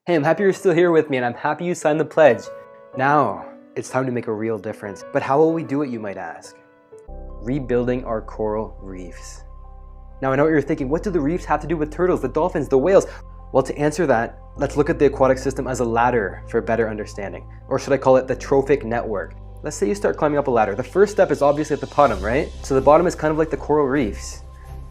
Hey, I'm happy you're still here with me, and I'm happy you signed the pledge. Now, it's time to make a real difference. But how will we do it, you might ask? Rebuilding our coral reefs. Now, I know what you're thinking. What do the reefs have to do with turtles, the dolphins, the whales? Well, to answer that, let's look at the aquatic system as a ladder for better understanding. Or should I call it the trophic network? Let's say you start climbing up a ladder. The first step is obviously at the bottom, right? So the bottom is kind of like the coral reefs.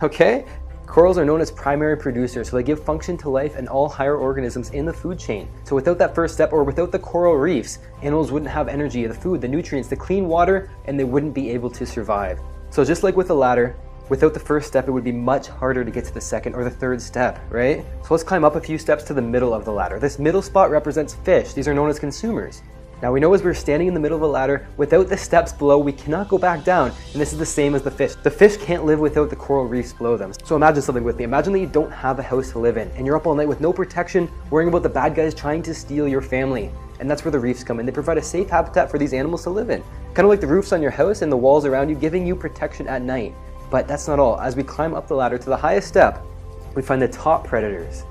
Okay? Corals are known as primary producers, so they give function to life and all higher organisms in the food chain. So without that first step, or without the coral reefs, animals wouldn't have energy, the food, the nutrients, the clean water, and they wouldn't be able to survive. So just like with the ladder, without the first step, it would be much harder to get to the second or the third step, right? So let's climb up a few steps to the middle of the ladder. This middle spot represents fish. These are known as consumers. Now we know as we're standing in the middle of the ladder, without the steps below, we cannot go back down. And this is the same as the fish. The fish can't live without the coral reefs below them. So imagine something with me. Imagine that you don't have a house to live in and you're up all night with no protection, worrying about the bad guys trying to steal your family. And that's where the reefs come in. They provide a safe habitat for these animals to live in. Kind of like the roofs on your house and the walls around you, giving you protection at night. But that's not all. As we climb up the ladder to the highest step, we find the top predators,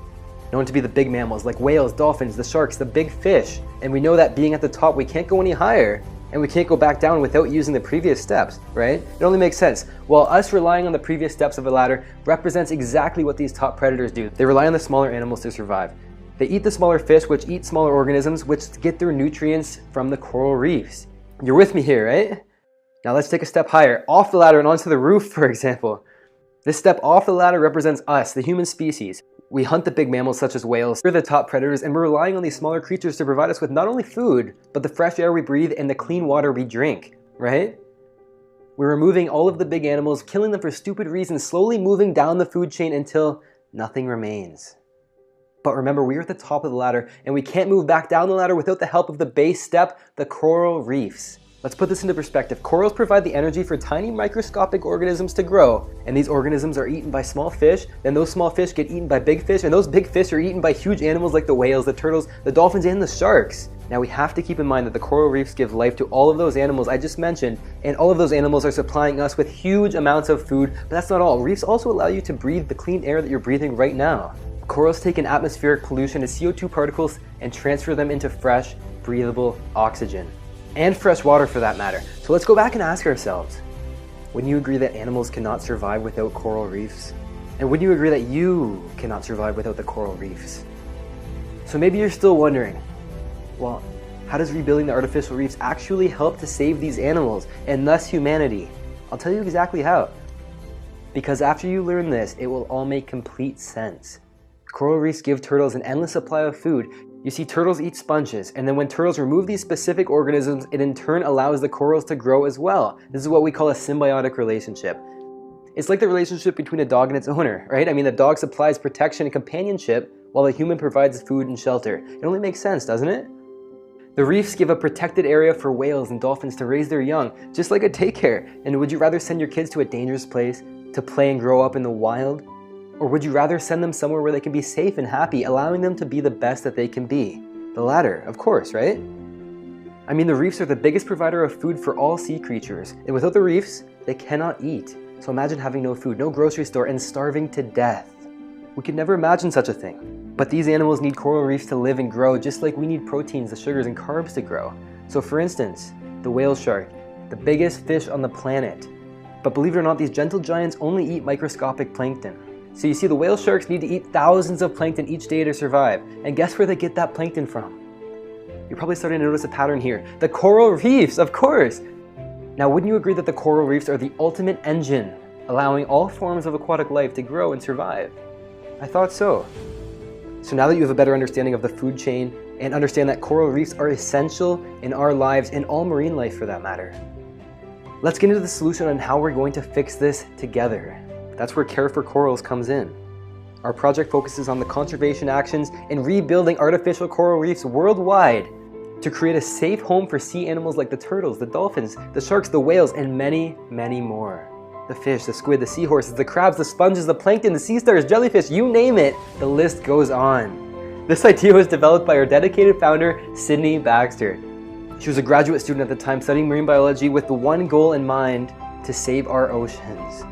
known to be the big mammals like whales, dolphins, the sharks, the big fish. And we know that being at the top, we can't go any higher and we can't go back down without using the previous steps, right? It only makes sense. Well, us relying on the previous steps of a ladder represents exactly what these top predators do. They rely on the smaller animals to survive. They eat the smaller fish, which eat smaller organisms, which get their nutrients from the coral reefs. You're with me here, right? Now let's take a step higher, off the ladder and onto the roof, for example. This step off the ladder represents us, the human species. We hunt the big mammals such as whales. We're the top predators, and we're relying on these smaller creatures to provide us with not only food, but the fresh air we breathe and the clean water we drink, right? We're removing all of the big animals, killing them for stupid reasons, slowly moving down the food chain until nothing remains. But remember, we're at the top of the ladder, and we can't move back down the ladder without the help of the base step, the coral reefs. Let's put this into perspective. Corals provide the energy for tiny microscopic organisms to grow, and these organisms are eaten by small fish, then those small fish get eaten by big fish, and those big fish are eaten by huge animals like the whales, the turtles, the dolphins, and the sharks. Now we have to keep in mind that the coral reefs give life to all of those animals I just mentioned, and all of those animals are supplying us with huge amounts of food, but that's not all. Reefs also allow you to breathe the clean air that you're breathing right now. Corals take in atmospheric pollution and CO2 particles and transfer them into fresh, breathable oxygen. And fresh water for that matter. So let's go back and ask ourselves, wouldn't you agree that animals cannot survive without coral reefs? And wouldn't you agree that you cannot survive without the coral reefs? So maybe you're still wondering, well, how does rebuilding the artificial reefs actually help to save these animals and thus humanity? I'll tell you exactly how. Because after you learn this, it will all make complete sense. Coral reefs give turtles an endless supply of food. You see, turtles eat sponges, and then when turtles remove these specific organisms, it in turn allows the corals to grow as well. This is what we call a symbiotic relationship. It's like the relationship between a dog and its owner, right? I mean, the dog supplies protection and companionship, while the human provides food and shelter. It only makes sense, doesn't it? The reefs give a protected area for whales and dolphins to raise their young, just like a daycare. And would you rather send your kids to a dangerous place to play and grow up in the wild? Or would you rather send them somewhere where they can be safe and happy, allowing them to be the best that they can be? The latter, of course, right? I mean, the reefs are the biggest provider of food for all sea creatures, and without the reefs, they cannot eat. So imagine having no food, no grocery store, and starving to death. We could never imagine such a thing. But these animals need coral reefs to live and grow, just like we need proteins, the sugars, and carbs to grow. So for instance, the whale shark, the biggest fish on the planet. But believe it or not, these gentle giants only eat microscopic plankton. So you see, the whale sharks need to eat thousands of plankton each day to survive. And guess where they get that plankton from? You're probably starting to notice a pattern here. The coral reefs, of course! Now, wouldn't you agree that the coral reefs are the ultimate engine, allowing all forms of aquatic life to grow and survive? I thought so. So now that you have a better understanding of the food chain and understand that coral reefs are essential in our lives and all marine life for that matter, let's get into the solution on how we're going to fix this together. That's where Care for Corals comes in. Our project focuses on the conservation actions and rebuilding artificial coral reefs worldwide to create a safe home for sea animals like the turtles, the dolphins, the sharks, the whales, and many, many more. The fish, the squid, the seahorses, the crabs, the sponges, the plankton, the sea stars, jellyfish, you name it, the list goes on. This idea was developed by our dedicated founder, Sydney Baxter. She was a graduate student at the time studying marine biology with the one goal in mind: to save our oceans.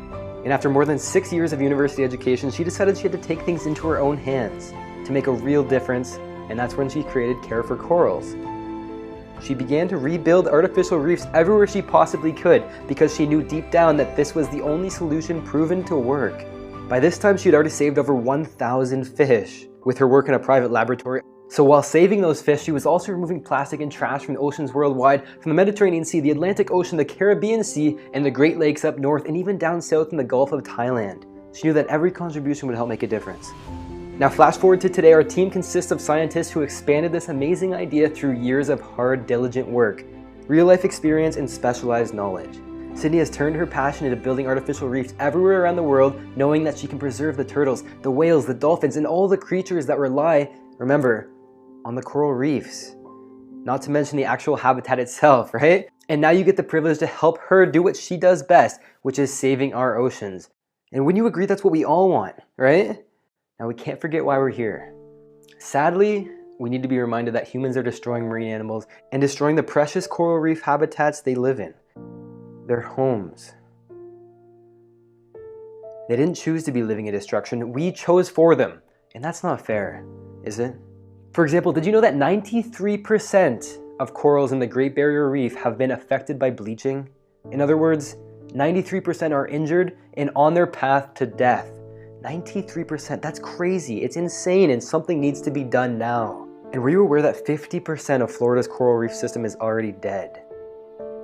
And after more than 6 years of university education, she decided she had to take things into her own hands to make a real difference and that's when she created Care for Corals. She began to rebuild artificial reefs everywhere she possibly could because she knew deep down that this was the only solution proven to work. By this time, she had already saved over 1,000 fish with her work in a private laboratory. So while saving those fish, she was also removing plastic and trash from the oceans worldwide, from the Mediterranean Sea, the Atlantic Ocean, the Caribbean Sea, and the Great Lakes up north, and even down south in the Gulf of Thailand. She knew that every contribution would help make a difference. Now flash forward to today, our team consists of scientists who expanded this amazing idea through years of hard, diligent work, real-life experience, and specialized knowledge. Sydney has turned her passion into building artificial reefs everywhere around the world, knowing that she can preserve the turtles, the whales, the dolphins, and all the creatures that rely, remember, on the coral reefs. Not to mention the actual habitat itself, right? And now you get the privilege to help her do what she does best, which is saving our oceans. And wouldn't you agree that's what we all want, right? Now we can't forget why we're here. Sadly, we need to be reminded that humans are destroying marine animals and destroying the precious coral reef habitats they live in. Their homes. They didn't choose to be living in destruction, we chose for them. And that's not fair, is it? For example, did you know that 93% of corals in the Great Barrier Reef have been affected by bleaching? In other words, 93% are injured and on their path to death. 93%, that's crazy, it's insane, and something needs to be done now. And were you aware that 50% of Florida's coral reef system is already dead?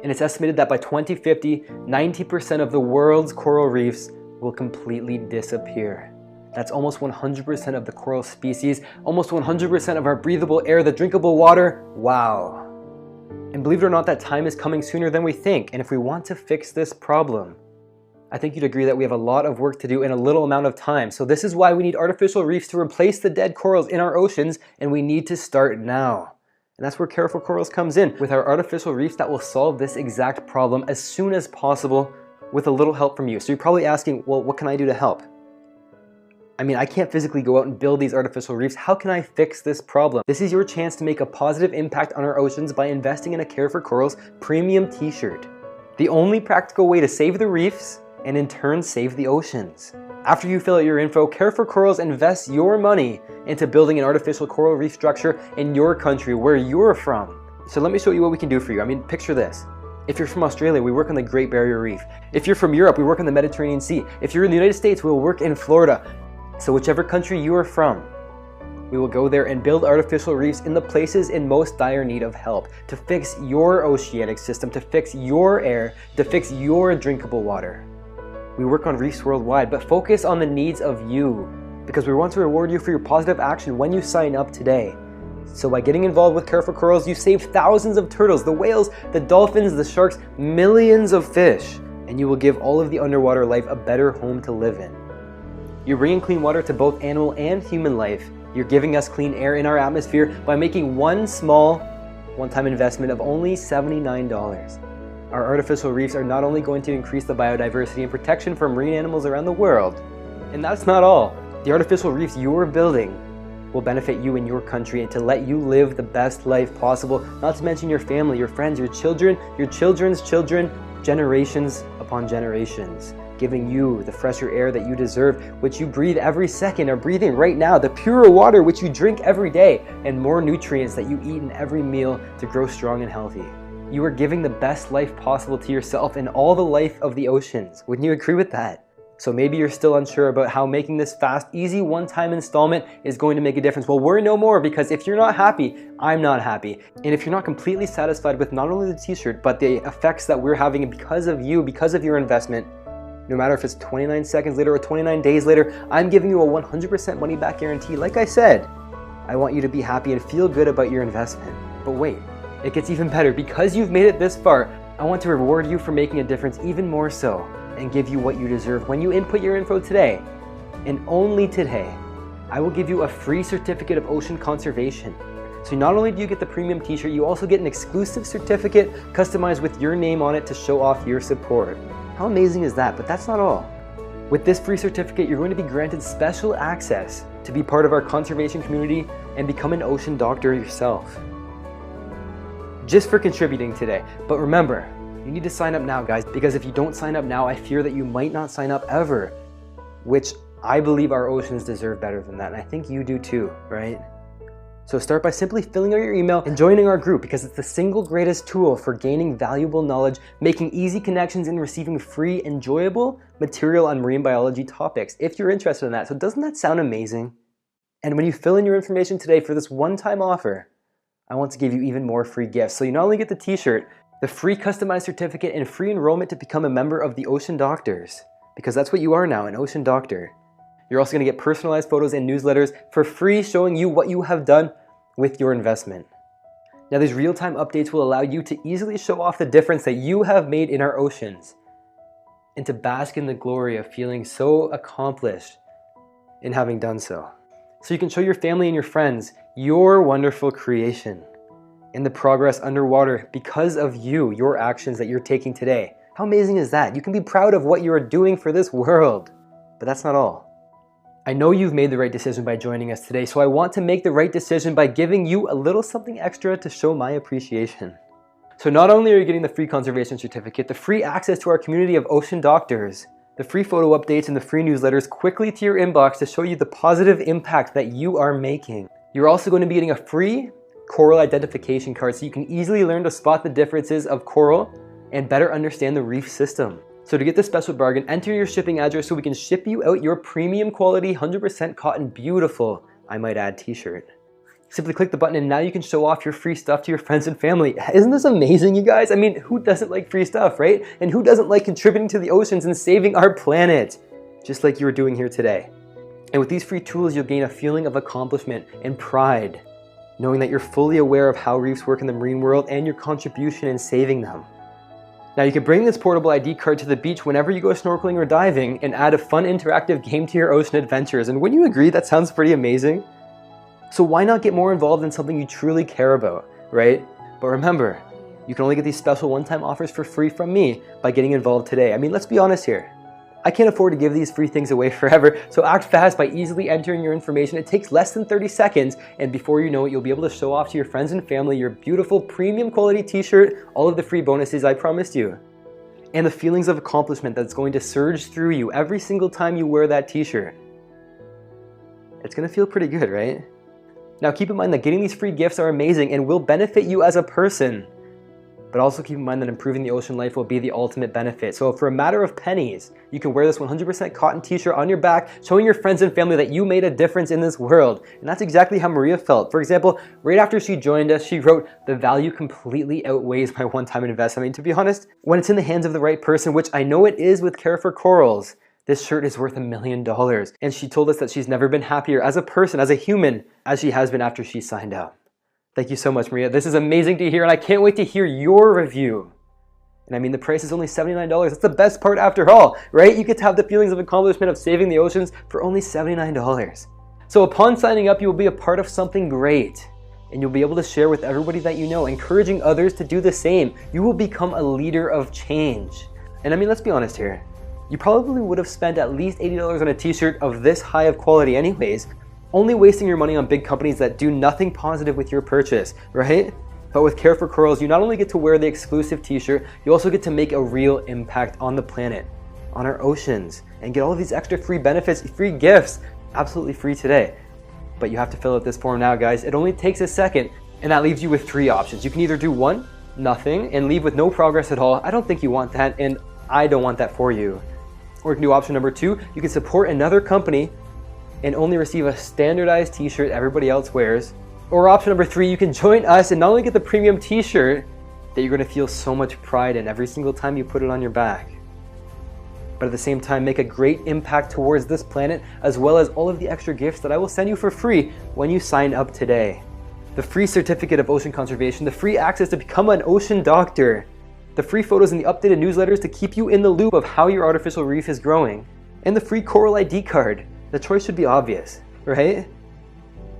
And it's estimated that by 2050, 90% of the world's coral reefs will completely disappear. That's almost 100% of the coral species, almost 100% of our breathable air, the drinkable water. Wow. And believe it or not, that time is coming sooner than we think. And if we want to fix this problem, I think you'd agree that we have a lot of work to do in a little amount of time. So this is why we need artificial reefs to replace the dead corals in our oceans, and we need to start now. And that's where Care for Corals comes in, with our artificial reefs that will solve this exact problem as soon as possible with a little help from you. So you're probably asking, well, what can I do to help? I mean, I can't physically go out and build these artificial reefs. How can I fix this problem? This is your chance to make a positive impact on our oceans by investing in a Care for Corals premium t-shirt. The only practical way to save the reefs and in turn save the oceans. After you fill out your info, Care for Corals invests your money into building an artificial coral reef structure in your country, where you're from. So let me show you what we can do for you. I mean, picture this. If you're from Australia, we work on the Great Barrier Reef. If you're from Europe, we work on the Mediterranean Sea. If you're in the United States, we'll work in Florida. So whichever country you are from, we will go there and build artificial reefs in the places in most dire need of help to fix your oceanic system, to fix your air, to fix your drinkable water. We work on reefs worldwide, but focus on the needs of you, because we want to reward you for your positive action when you sign up today. So by getting involved with Care for Corals, you save thousands of turtles, the whales, the dolphins, the sharks, millions of fish, and you will give all of the underwater life a better home to live in. You're bringing clean water to both animal and human life. You're giving us clean air in our atmosphere by making one small, one-time investment of only $79. Our artificial reefs are not only going to increase the biodiversity and protection for marine animals around the world, and that's not all. The artificial reefs you're building will benefit you in your country and to let you live the best life possible, not to mention your family, your friends, your children, your children's children, generations upon generations, giving you the fresher air that you deserve, which you breathe every second, are breathing right now, the purer water which you drink every day, and more nutrients that you eat in every meal to grow strong and healthy. You are giving the best life possible to yourself and all the life of the oceans. Wouldn't you agree with that? So maybe you're still unsure about how making this fast, easy, one-time installment is going to make a difference. Well, worry no more, because if you're not happy, I'm not happy. And if you're not completely satisfied with not only the t-shirt, but the effects that we're having because of you, because of your investment, no matter if it's 29 seconds later or 29 days later, I'm giving you a 100% money back guarantee. Like I said, I want you to be happy and feel good about your investment. But wait, it gets even better. Because you've made it this far, I want to reward you for making a difference even more so, and give you what you deserve when you input your info today. And only today, I will give you a free certificate of ocean conservation. So not only do you get the premium t-shirt, you also get an exclusive certificate customized with your name on it to show off your support. How amazing is that? But that's not all. With this free certificate, you're going to be granted special access to be part of our conservation community and become an ocean doctor yourself, just for contributing today. But remember, you need to sign up now, guys, because if you don't sign up now, I fear that you might not sign up ever, which I believe our oceans deserve better than that, and I think you do too, right? So start by simply filling out your email and joining our group, because it's the single greatest tool for gaining valuable knowledge, making easy connections, and receiving free, enjoyable material on marine biology topics, if you're interested in that. So doesn't that sound amazing? And when you fill in your information today for this one-time offer, I want to give you even more free gifts. So you not only get the t-shirt, the free customized certificate, and free enrollment to become a member of the Ocean Doctors, because that's what you are now, an Ocean Doctor. You're also going to get personalized photos and newsletters for free, showing you what you have done with your investment. Now, these real-time updates will allow you to easily show off the difference that you have made in our oceans, and to bask in the glory of feeling so accomplished in having done so. So you can show your family and your friends your wonderful creation and the progress underwater because of you, your actions that you're taking today. How amazing is that? You can be proud of what you are doing for this world. But that's not all. I know you've made the right decision by joining us today, so I want to make the right decision by giving you a little something extra to show my appreciation. So not only are you getting the free conservation certificate, the free access to our community of Ocean Doctors, the free photo updates, and the free newsletters quickly to your inbox to show you the positive impact that you are making. You're also going to be getting a free coral identification card so you can easily learn to spot the differences of coral and better understand the reef system. So to get this special bargain, enter your shipping address so we can ship you out your premium quality, 100% cotton, beautiful, I might add, t-shirt. Simply click the button and now you can show off your free stuff to your friends and family. Isn't this amazing, you guys? I mean, who doesn't like free stuff, right? And who doesn't like contributing to the oceans and saving our planet? Just like you are doing here today. And with these free tools, you'll gain a feeling of accomplishment and pride, knowing that you're fully aware of how reefs work in the marine world and your contribution in saving them. Now you can bring this portable ID card to the beach whenever you go snorkeling or diving and add a fun interactive game to your ocean adventures. And wouldn't you agree that sounds pretty amazing? So why not get more involved in something you truly care about, right? But remember, you can only get these special one-time offers for free from me by getting involved today. I mean, let's be honest here. I can't afford to give these free things away forever, so act fast by easily entering your information. It takes less than 30 seconds, and before you know it, you'll be able to show off to your friends and family your beautiful premium quality t-shirt, all of the free bonuses I promised you, and the feelings of accomplishment that's going to surge through you every single time you wear that t-shirt. It's gonna feel pretty good, right? Now keep in mind that getting these free gifts are amazing and will benefit you as a person. But also keep in mind that improving the ocean life will be the ultimate benefit. So for a matter of pennies, you can wear this 100% cotton t-shirt on your back, showing your friends and family that you made a difference in this world. And that's exactly how Maria felt. For example, right after she joined us, she wrote, "The value completely outweighs my one-time investment." I mean, to be honest, when it's in the hands of the right person, which I know it is with Care for Corals, this shirt is worth $1 million. And she told us that she's never been happier as a person, as a human, as she has been after she signed up. Thank you so much, Maria. This is amazing to hear, and I can't wait to hear your review. And I mean, the price is only $79. That's the best part after all, right? You get to have the feelings of accomplishment of saving the oceans for only $79. So upon signing up, you will be a part of something great, and you'll be able to share with everybody that you know, encouraging others to do the same. You will become a leader of change. And I mean, let's be honest here. You probably would have spent at least $80 on a t-shirt of this high of quality anyways, only wasting your money on big companies that do nothing positive with your purchase, right? But with Care for Corals, you not only get to wear the exclusive t-shirt, you also get to make a real impact on the planet, on our oceans, and get all of these extra free benefits, free gifts, absolutely free today. But you have to fill out this form now, guys. It only takes a second, and that leaves you with 3 options. You can either do 1, nothing, and leave with no progress at all. I don't think you want that, and I don't want that for you. Or you can do option number 2, you can support another company and only receive a standardized t-shirt everybody else wears. Or option number 3, you can join us and not only get the premium t-shirt that you're gonna feel so much pride in every single time you put it on your back, but at the same time make a great impact towards this planet, as well as all of the extra gifts that I will send you for free when you sign up today. The free certificate of ocean conservation, the free access to become an ocean doctor, the free photos and the updated newsletters to keep you in the loop of how your artificial reef is growing, and the free Coral ID card. The choice should be obvious, right?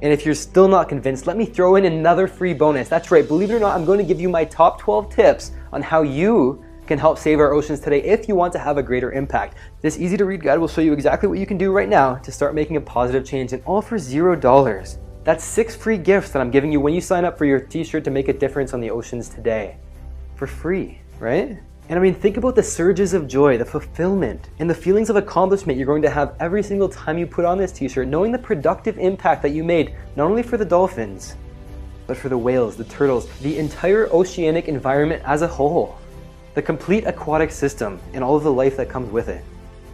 And if you're still not convinced, let me throw in another free bonus. That's right, believe it or not, I'm going to give you my top 12 tips on how you can help save our oceans today if you want to have a greater impact. This easy to read guide will show you exactly what you can do right now to start making a positive change, and all for $0. That's 6 free gifts that I'm giving you when you sign up for your t-shirt to make a difference on the oceans today. For free, right? And I mean, think about the surges of joy, the fulfillment, and the feelings of accomplishment you're going to have every single time you put on this t-shirt, knowing the productive impact that you made, not only for the dolphins, but for the whales, the turtles, the entire oceanic environment as a whole, the complete aquatic system, and all of the life that comes with it.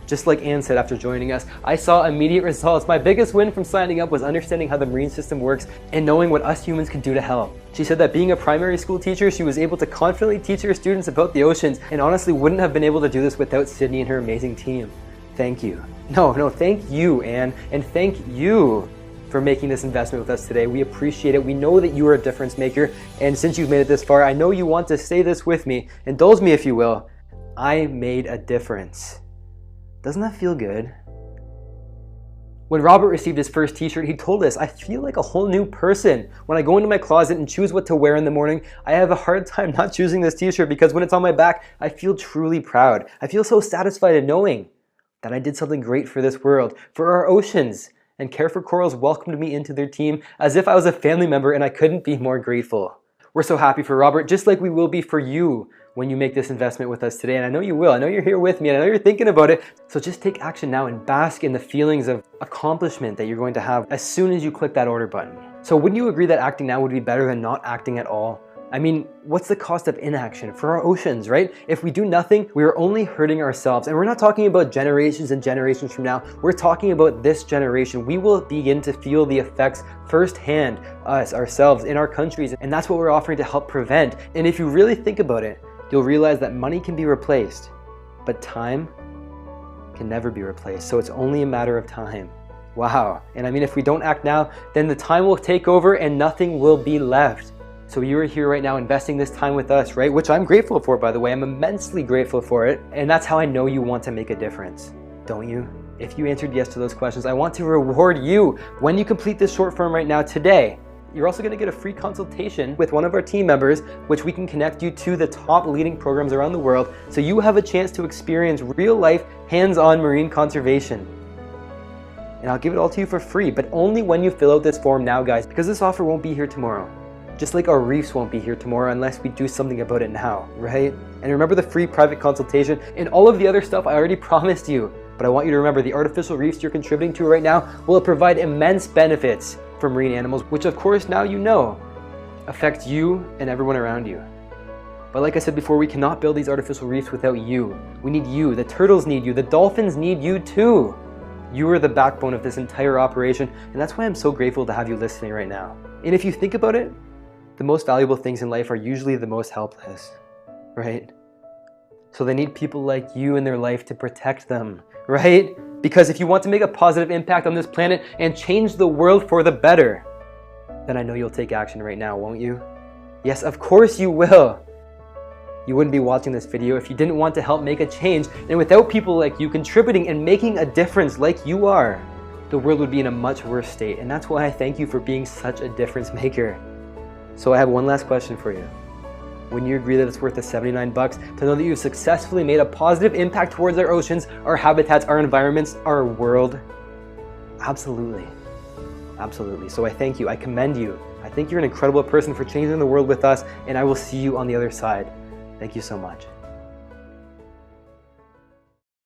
Just like Anne said after joining us, I saw immediate results. My biggest win from signing up was understanding how the marine system works and knowing what us humans can do to help. She said that being a primary school teacher, she was able to confidently teach her students about the oceans and honestly wouldn't have been able to do this without Sydney and her amazing team. Thank you. No, thank you, Anne, and thank you for making this investment with us today. We appreciate it. We know that you are a difference maker, and since you've made it this far, I know you want to say this with me. Indulge me if you will. I made a difference. Doesn't that feel good? When Robert received his first t-shirt, he told us, I feel like a whole new person. When I go into my closet and choose what to wear in the morning, I have a hard time not choosing this t-shirt because when it's on my back, I feel truly proud. I feel so satisfied in knowing that I did something great for this world, for our oceans, and Care for Corals welcomed me into their team as if I was a family member, and I couldn't be more grateful. We're so happy for Robert, just like we will be for you when you make this investment with us today. And I know you will. I know you're here with me, and I know you're thinking about it. So just take action now and bask in the feelings of accomplishment that you're going to have as soon as you click that order button. So wouldn't you agree that acting now would be better than not acting at all? I mean, what's the cost of inaction for our oceans, right? If we do nothing, we are only hurting ourselves. And we're not talking about generations and generations from now. We're talking about this generation. We will begin to feel the effects firsthand, us, ourselves, in our countries. And that's what we're offering to help prevent. And if you really think about it, you'll realize that money can be replaced, but time can never be replaced. So it's only a matter of time. Wow. And I mean, if we don't act now, then the time will take over and nothing will be left. So you are here right now investing this time with us, right? Which I'm grateful for, by the way. I'm immensely grateful for it. And that's how I know you want to make a difference, don't you? If you answered yes to those questions, I want to reward you when you complete this short form right now today. You're also going to get a free consultation with one of our team members, which we can connect you to the top leading programs around the world, so you have a chance to experience real-life, hands-on marine conservation. And I'll give it all to you for free, but only when you fill out this form now, guys, because this offer won't be here tomorrow. Just like our reefs won't be here tomorrow unless we do something about it now, right? And remember the free private consultation and all of the other stuff I already promised you. But I want you to remember the artificial reefs you're contributing to right now will provide immense benefits for marine animals, which of course now you know affect you and everyone around you. But like I said before, we cannot build these artificial reefs without you. We need you. The turtles need you. The dolphins need you too. You are the backbone of this entire operation, and that's why I'm so grateful to have you listening right now. And if you think about it, the most valuable things in life are usually the most helpless, right? So they need people like you in their life to protect them, right? Because if you want to make a positive impact on this planet and change the world for the better, then I know you'll take action right now, won't you? Yes, of course you will. You wouldn't be watching this video if you didn't want to help make a change. And without people like you contributing and making a difference like you are, the world would be in a much worse state. And that's why I thank you for being such a difference maker. So I have one last question for you. Wouldn't you agree that it's worth the $79 to know that you've successfully made a positive impact towards our oceans, our habitats, our environments, our world? Absolutely. Absolutely. So I thank you. I commend you. I think you're an incredible person for changing the world with us, and I will see you on the other side. Thank you so much.